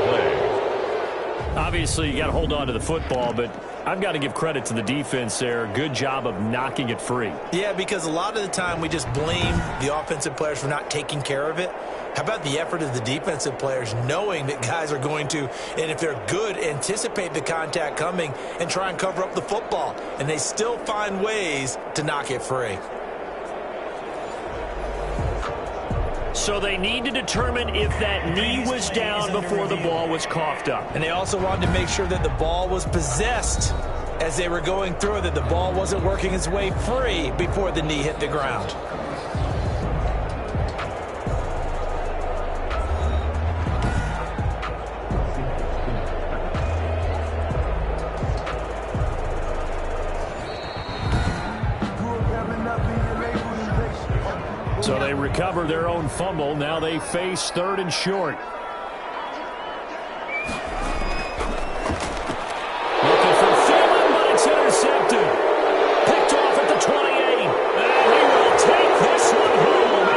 complete. Obviously, you got to hold on to the football, but I've got to give credit to the defense there. Good job of knocking it free. Yeah, because a lot of the time we just blame the offensive players for not taking care of it. How about the effort of the defensive players knowing that guys are going to, and if they're good, anticipate the contact coming and try and cover up the football, and they still find ways to knock it free. So they need to determine if that knee was down before the ball was coughed up. And they also wanted to make sure that the ball was possessed as they were going through it, that the ball wasn't working its way free before the knee hit the ground. So they recover their own fumble. Now they face third and short. Looking for Thielen, but it's intercepted. Picked off at the 28. And he will take this one home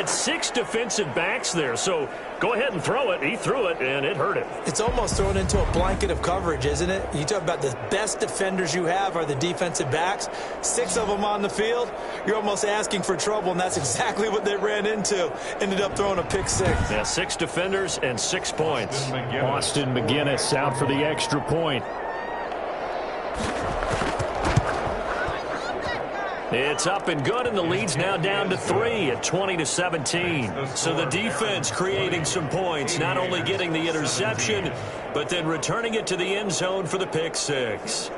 had 6 defensive backs there, so go ahead and throw it. He threw it, and it hurt him. It's almost thrown into a blanket of coverage, isn't it? You talk about the best defenders you have are the defensive backs. 6 of them on the field. You're almost asking for trouble, and that's exactly what they ran into. Ended up throwing a pick 6. Yeah, 6 defenders and 6 points. Austin McGinnis out for the extra point. It's up and good, and the lead's now down to 3 at 20-17. So the defense creating some points, not only getting the interception, but then returning it to the end zone for the pick 6.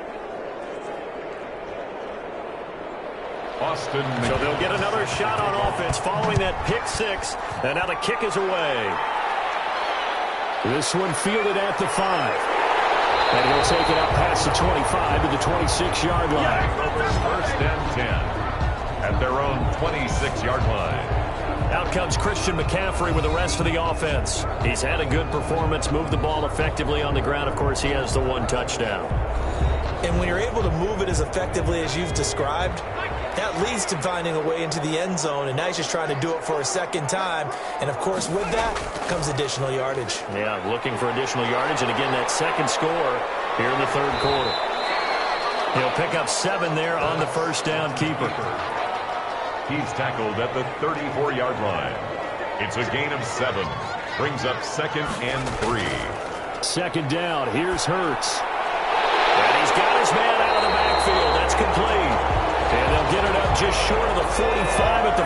Austin. So they'll get another shot on offense following that pick 6, and now the kick is away. This one fielded at the 5. And he'll take it up past the 25 to the 26-yard line. First and 10 at their own 26-yard line. Out comes Christian McCaffrey with the rest of the offense. He's had a good performance, moved the ball effectively on the ground. Of course, he has the 1 touchdown. And when you're able to move it as effectively as you've described, that leads to finding a way into the end zone, and now he's just trying to do it for a second time. And, of course, with that comes additional yardage. Yeah, looking for additional yardage, and again, that second score here in the third quarter. He'll pick up 7 there on the first down keeper. He's tackled at the 34-yard line. It's a gain of 7. Brings up 2nd and 3. Second down. Here's Hurts. And he's got his man out of the backfield. That's complete. And they'll get it up just short of the 45 at the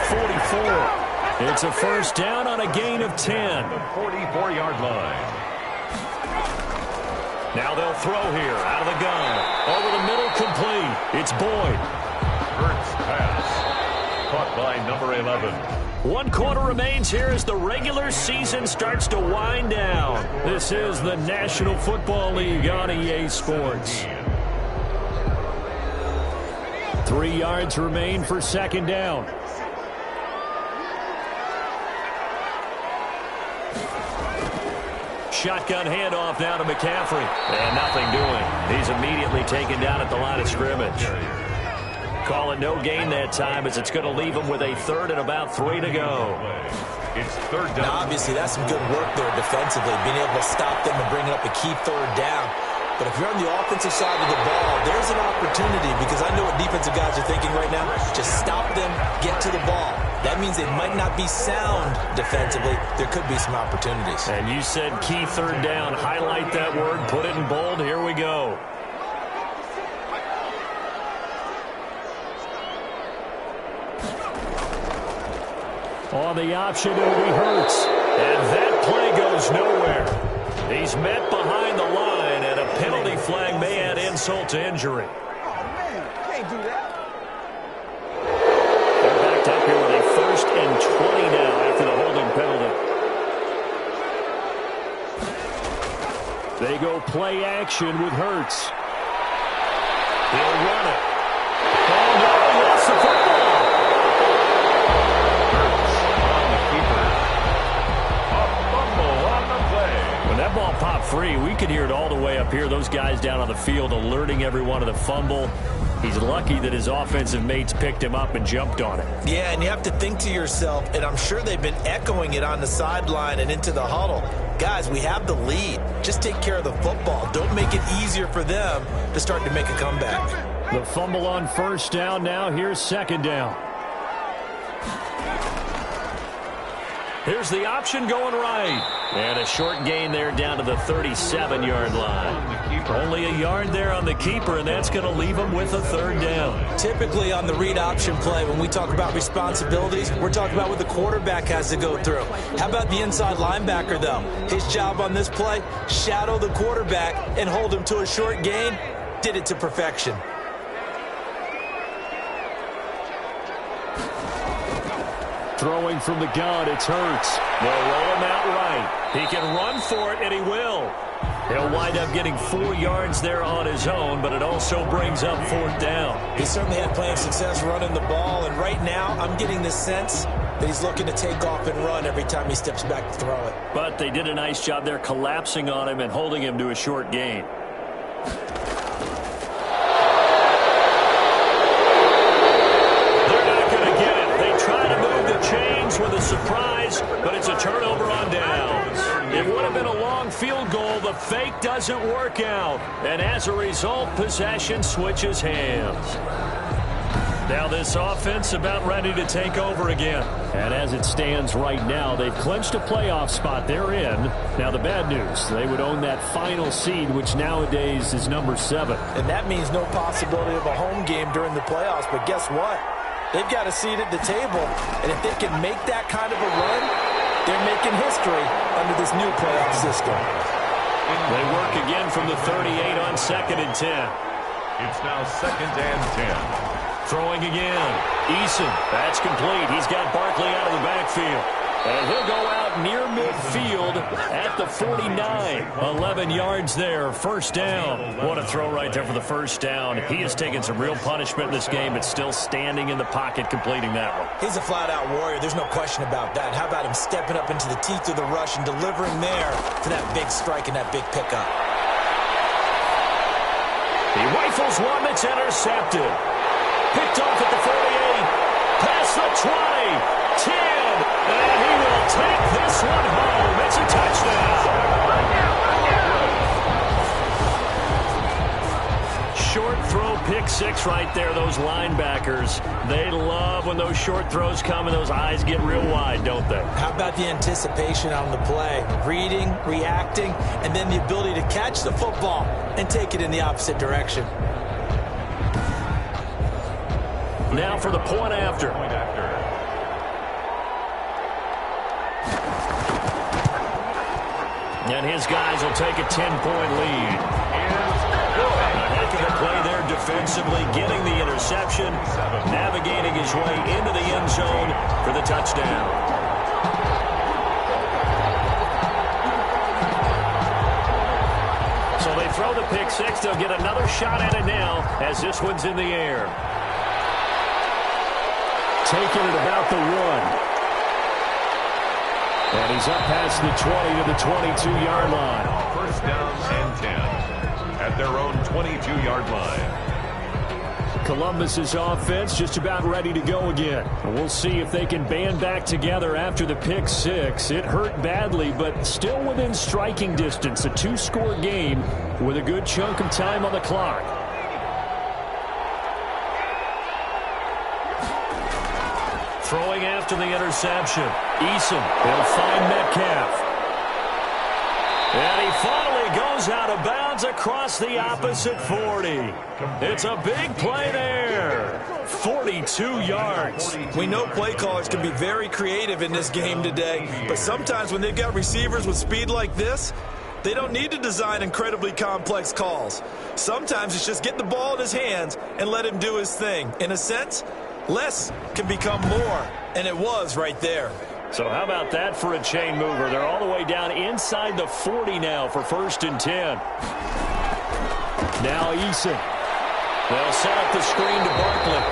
44. It's a first down on a gain of 10. The 44-yard line. Now they'll throw here out of the gun. Over the middle, complete. It's Boyd. Hurts pass. Caught by number 11. 1 quarter remains here as the regular season starts to wind down. This is the National Football League on EA Sports. 3 yards remain for second down. Shotgun handoff now to McCaffrey. And nothing doing. He's immediately taken down at the line of scrimmage. Call it no gain that time as it's going to leave him with a 3rd and about 3 to go. It's 3rd down. Now, obviously, that's some good work there defensively, being able to stop them and bring up a key 3rd down. But if you're on the offensive side of the ball, there's an opportunity because I know what defensive guys are thinking right now. Just stop them, get to the ball. That means they might not be sound defensively. There could be some opportunities. And you said key 3rd down. Highlight that word. Put it in bold. Here we go. On the option, it'll be Hurts. And that play goes nowhere. He's met behind the line, and a penalty flag may add insult to injury. Oh, man, can't do that. They're backed up here with a 1st and 20 now after the holding penalty. They go play action with Hurts. He'll run it. Oh, no, he lost the football. That ball popped free. We could hear it all the way up here. Those guys down on the field alerting everyone of the fumble. He's lucky that his offensive mates picked him up and jumped on it. Yeah, and you have to think to yourself, and I'm sure they've been echoing it on the sideline and into the huddle. Guys, we have the lead. Just take care of the football. Don't make it easier for them to start to make a comeback. The fumble on first down now. Here's second down. Here's the option going right. And a short gain there down to the 37-yard line. Only a yard there on the keeper, and that's going to leave him with a 3rd down. Typically on the read option play, when we talk about responsibilities, we're talking about what the quarterback has to go through. How about the inside linebacker, though? His job on this play, shadow the quarterback and hold him to a short gain. Did it to perfection. Throwing from the gun, it's Hurts. They'll roll him out right. He can run for it, and he will. He'll wind up getting 4 yards there on his own, but it also brings up 4th down. He certainly had plenty of success running the ball, and right now I'm getting the sense that he's looking to take off and run every time he steps back to throw it. But they did a nice job there collapsing on him and holding him to a short gain. They're not going to get it. They try to move the chains with a surprise, but it's a turnover on downs. It would have been a long field goal. The fake doesn't work out. And as a result, possession switches hands. Now this offense about ready to take over again. And as it stands right now, they've clinched a playoff spot. They're in. Now the bad news, they would own that final seed, which nowadays is number 7. And that means no possibility of a home game during the playoffs. But guess what? They've got a seat at the table. And if they can make that kind of a run, they're making history under this new playoff system. They work again from the 38 on 2nd and 10. It's now 2nd and 10. Throwing again. Eason. That's complete. He's got Barkley out of the backfield. And he'll go out near midfield at the 49. 11 yards there. First down. What a throw right there for the first down. He has taken some real punishment in this game, but still standing in the pocket completing that one. He's a flat-out warrior. There's no question about that. How about him stepping up into the teeth of the rush and delivering there for that big strike and that big pickup? He rifles one that's intercepted. Picked off at the 48, past the 20, 10, and he will take this one home. It's a touchdown. Short throw, pick 6 right there. Those linebackers, they love when those short throws come and those eyes get real wide, don't they? How about the anticipation on the play? Reading, reacting, and then the ability to catch the football and take it in the opposite direction. Now for the point after. And his guys will take a 10-point lead. A heck of a play there defensively, getting the interception, navigating his way into the end zone for the touchdown. So they throw the pick 6. They'll get another shot at it now as this one's in the air. Taking it about the 1. And he's up past the 20 to the 22-yard line. First down and 10 at their own 22-yard line. Columbus's offense just about ready to go again. We'll see if they can band back together after the pick 6. It hurt badly, but still within striking distance. A 2-score game with a good chunk of time on the clock. Throwing after the interception. Eason will find Metcalf. And he finally goes out of bounds across the opposite 40. It's a big play there. 42 yards. We know play callers can be very creative in this game today, but sometimes when they've got receivers with speed like this, they don't need to design incredibly complex calls. Sometimes it's just get the ball in his hands and let him do his thing. In a sense, less can become more, and it was right there. So how about that for a chain mover? They're all the way down inside the 40 now for 1st and 10. Now Eason. They'll set up the screen to Barkley.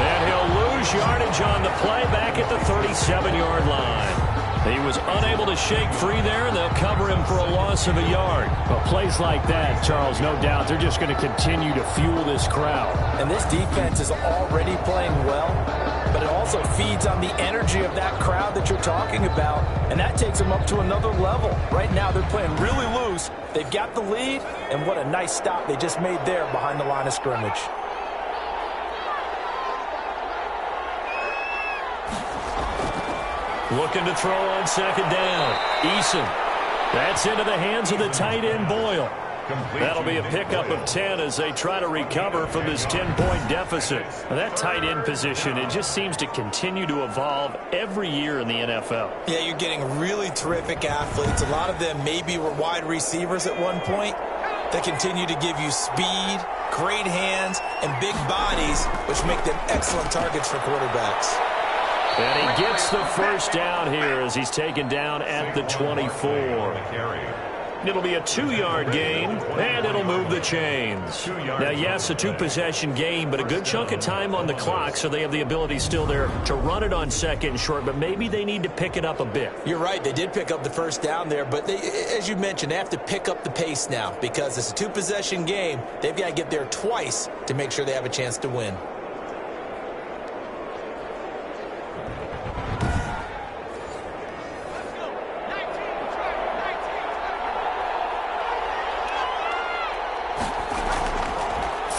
And he'll lose yardage on the play back at the 37-yard line. He was unable to shake free there, and they'll cover him for a loss of a yard. Well, plays like that, Charles, no doubt, they're just going to continue to fuel this crowd. And this defense is already playing well, but it also feeds on the energy of that crowd that you're talking about, and that takes them up to another level. Right now, they're playing really loose. They've got the lead, and what a nice stop they just made there behind the line of scrimmage. Looking to throw on 2nd down. Eason. That's into the hands of the tight end, Boyle. That'll be a pickup of 10 as they try to recover from this 10-point deficit. Now that tight end position, it just seems to continue to evolve every year in the NFL. Yeah, you're getting really terrific athletes. A lot of them maybe were wide receivers at one point. They continue to give you speed, great hands, and big bodies, which make them excellent targets for quarterbacks. And he gets the first down here as he's taken down at the 24. It'll be a 2-yard gain, and it'll move the chains. Now, yes, a 2-possession game, but a good chunk of time on the clock, so they have the ability still there to run it on 2nd and short, but maybe they need to pick it up a bit. You're right. They did pick up the first down there, but they, as you mentioned, they have to pick up the pace now because it's a 2-possession game. They've got to get there twice to make sure they have a chance to win.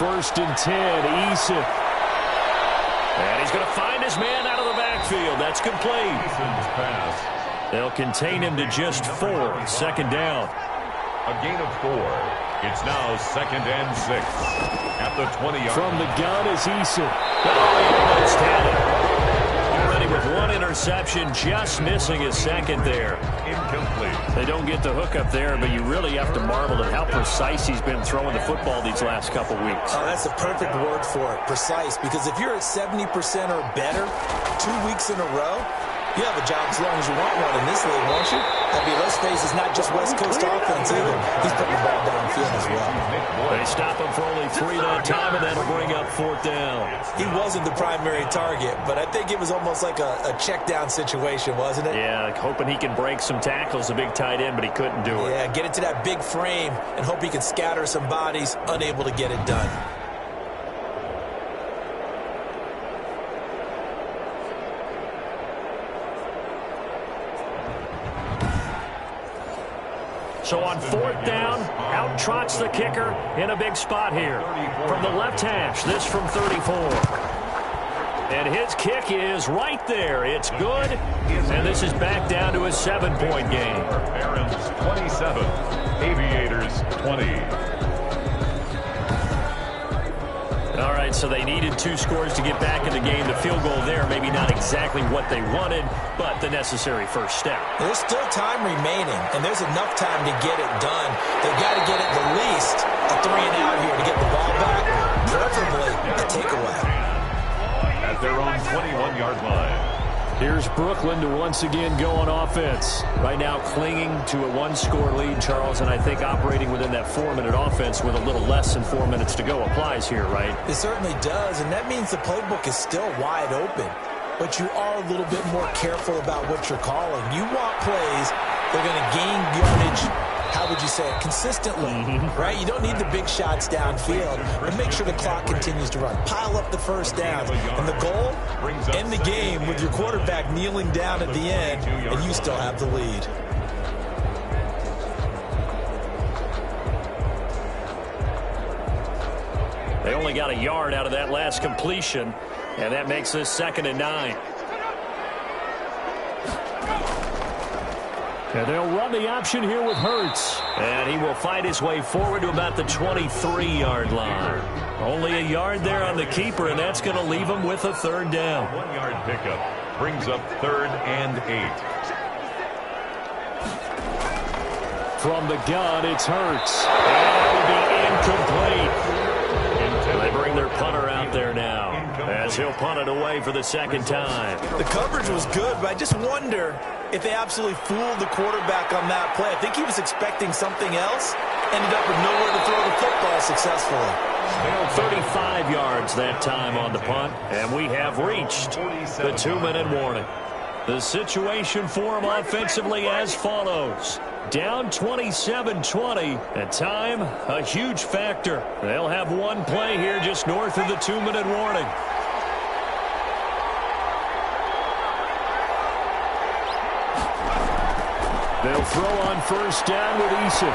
1st and 10. Eason. And he's going to find his man out of the backfield. That's complete. They'll contain him to just 4. 2nd down. A gain of 4. It's now 2nd and 6. At the 20-yard From the gun is Eason. Almost had it. Already with 1 interception, just missing his 2nd there. Incomplete. They don't get the hook up there, but you really have to marvel at how precise he's been throwing the football these last couple weeks. Oh, that's the perfect word for it, precise. Because if you're at 70% or better 2 weeks in a row, you have a job as long as you want one in this league, won't you? I mean, let's face it, it's not just West Coast offense either. He's putting the ball downfield as well. They stop him for only 3 that time, and that'll bring up 4th down. He wasn't the primary target, but I think it was almost like a check down situation, wasn't it? Yeah, like hoping he can break some tackles, a big tight end, but he couldn't do it. Yeah, get it to that big frame and hope he can scatter some bodies, unable to get it done. So on 4th down, out trots the kicker in a big spot here. From the left hash, this from 34. And his kick is right there. It's good. And this is back down to a 7-point game. Barons 27. Aviators 20. All right, so they needed 2 scores to get back in the game. The field goal there, maybe not exactly what they wanted, but the necessary first step. There's still time remaining, and there's enough time to get it done. They've got to get at the least a 3 and out here to get the ball back, preferably a takeaway. At their own 21-yard line. Here's Brooklyn to once again go on offense. Right now clinging to a 1-score lead, Charles, and I think operating within that 4-minute offense with a little less than 4 minutes to go applies here, right? It certainly does, and that means the playbook is still wide open. But you are a little bit more careful about what you're calling. You want plays that are going to gain yardage, how would you say it, consistently, right? You don't need the big shots downfield, but make sure the clock continues to run. Pile up the first downs. And the goal, end the game with your quarterback kneeling down at the end, and you still have the lead. They only got a yard out of that last completion, and that makes this 2nd and 9. And they'll run the option here with Hurts. And he will fight his way forward to about the 23-yard line. Only a yard there on the keeper, and that's going to leave him with a 3rd down. 1-yard pickup brings up 3rd and 8. From the gun, it's Hurts. And it'll be incomplete. They bring their punter out there now as he'll punt it away for the 2nd time. The coverage was good, but I just wonder if they absolutely fooled the quarterback on that play. I think he was expecting something else. Ended up with nowhere to throw the football successfully. 35 yards that time on the punt, and we have reached the 2-minute warning. The situation for them offensively as follows. Down 27-20, and time a huge factor. They'll have one play here just north of the 2-minute warning. They'll throw on 1st down with Eason.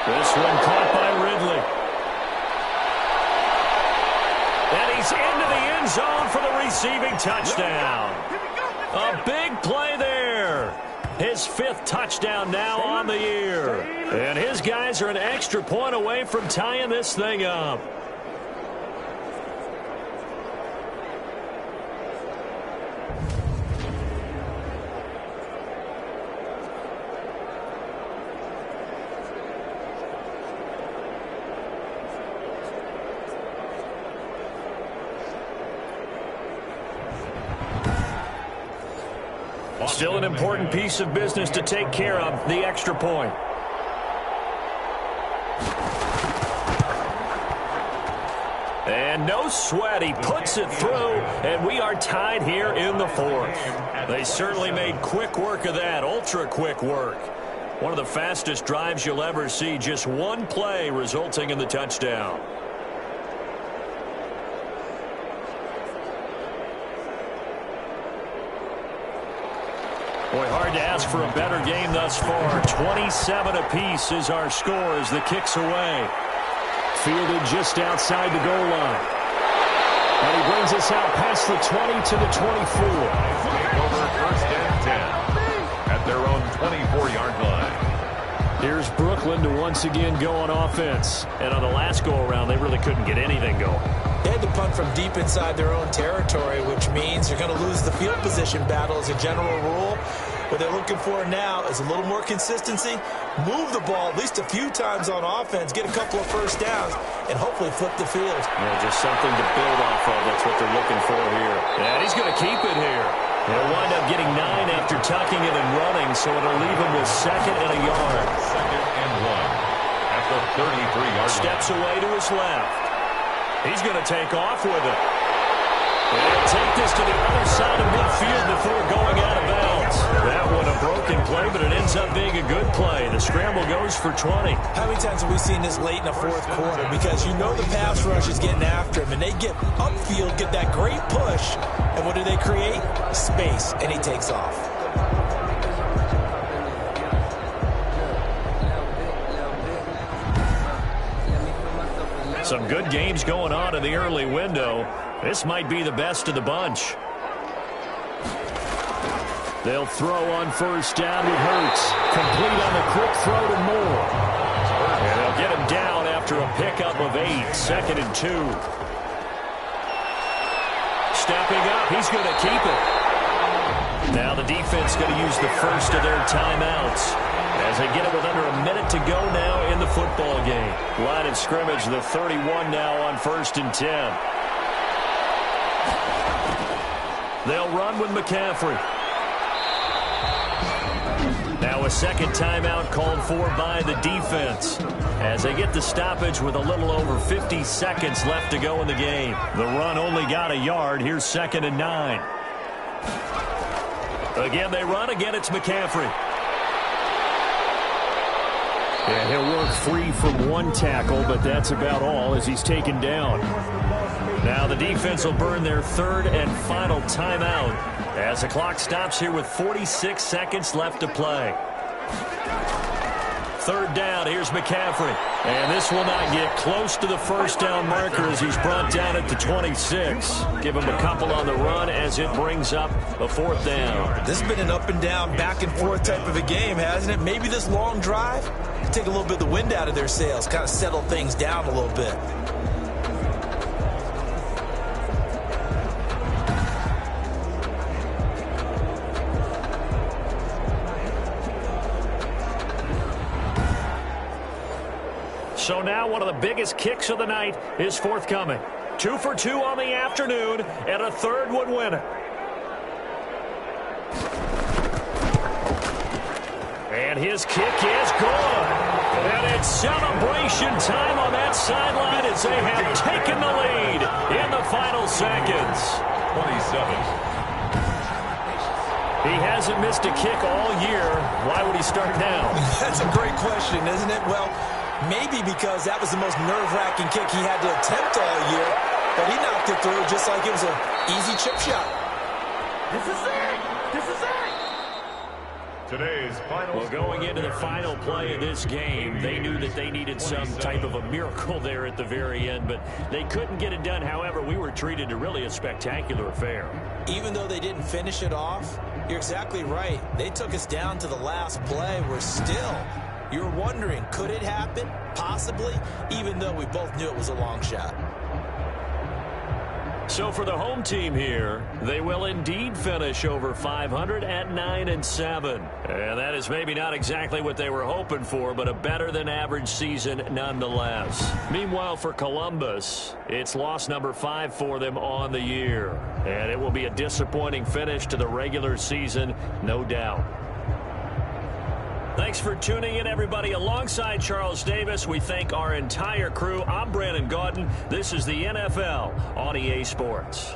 This one caught by Ridley. And he's into the end zone for the receiving touchdown. A big play there. His 5th touchdown now on the year. And his guys are an extra point away from tying this thing up. Still an important piece of business to take care of, the extra point. And no sweat, he puts it through, and we are tied here in the 4th. They certainly made quick work of that, ultra quick work. One of the fastest drives you'll ever see, just one play resulting in the touchdown. Boy, hard to ask for a better game thus far. 27 apiece is our score as the kick's away. Fielded just outside the goal line. And he brings us out past the 20 to the 24. Over first and 10 at their own 24-yard line. Here's Brooklyn to once again go on offense. And on the last go-around, they really couldn't get anything going. They had to punt from deep inside their own territory, which means you're going to lose the field position battle as a general rule. What they're looking for now is a little more consistency, move the ball at least a few times on offense, get a couple of first downs, and hopefully flip the field. Yeah, just something to build off of. That's what they're looking for here. And he's going to keep it here. He'll wind up getting 9 after tucking it and running, so it'll leave him with 2nd and a yard. 2nd and 1 at the 33-yard line. Steps away to his left. He's going to take off with it. And he'll take this to the other side of midfield before going out of bounds. That one a broken play, but it ends up being a good play. The scramble goes for 20. How many times have we seen this late in the fourth quarter? Because you know the pass rush is getting after him, and they get upfield, get that great push, and what do they create? Space, and he takes off. Some good games going on in the early window. This might be the best of the bunch. They'll throw on first down with Hurts. Complete on the quick throw to Moore. And they'll get him down after a pickup of 8. 2nd and 2. Stepping up, he's going to keep it. Now the defense going to use the first of their timeouts as they get it with under a minute to go now in the football game. Line of scrimmage, the 31 now on 1st and 10. They'll run with McCaffrey. Now a second timeout called for by the defense as they get the stoppage with a little over 50 seconds left to go in the game. The run only got a yard. Here's 2nd and 9. Again, they run. Again, it's McCaffrey. And he'll work free from 1 tackle, but that's about all as he's taken down. Now the defense will burn their 3rd and final timeout as the clock stops here with 46 seconds left to play. 3rd down, here's McCaffrey. And this will not get close to the first down marker as he's brought down at the 26. Give him a couple on the run as it brings up a 4th down. This has been an up and down, back and forth type of a game, hasn't it? Maybe this long drive take a little bit of the wind out of their sails, kind of settle things down a little bit. So now one of the biggest kicks of the night is forthcoming. 2 for 2 on the afternoon, and a 3rd would win it. And his kick is good. And it's celebration time on that sideline as they have taken the lead in the final seconds. 27. He hasn't missed a kick all year. Why would he start now? That's a great question, isn't it? Well, maybe because that was the most nerve-wracking kick he had to attempt all year, but he knocked it through just like it was an easy chip shot. This is it! This is it! Today's final. Well, going into the final play of this game, they knew that they needed some type of a miracle there at the very end, but they couldn't get it done. However, we were treated to really a spectacular affair. Even though they didn't finish it off, you're exactly right. They took us down to the last play. We're still, you're wondering, could it happen? Possibly, even though we both knew it was a long shot. So for the home team here, they will indeed finish over 500 at 9-7. And that is maybe not exactly what they were hoping for, but a better than average season nonetheless. Meanwhile, for Columbus, it's loss number 5 for them on the year. And it will be a disappointing finish to the regular season, no doubt. Thanks for tuning in, everybody. Alongside Charles Davis, we thank our entire crew. I'm Brandon Gaudin. This is the NFL on EA Sports.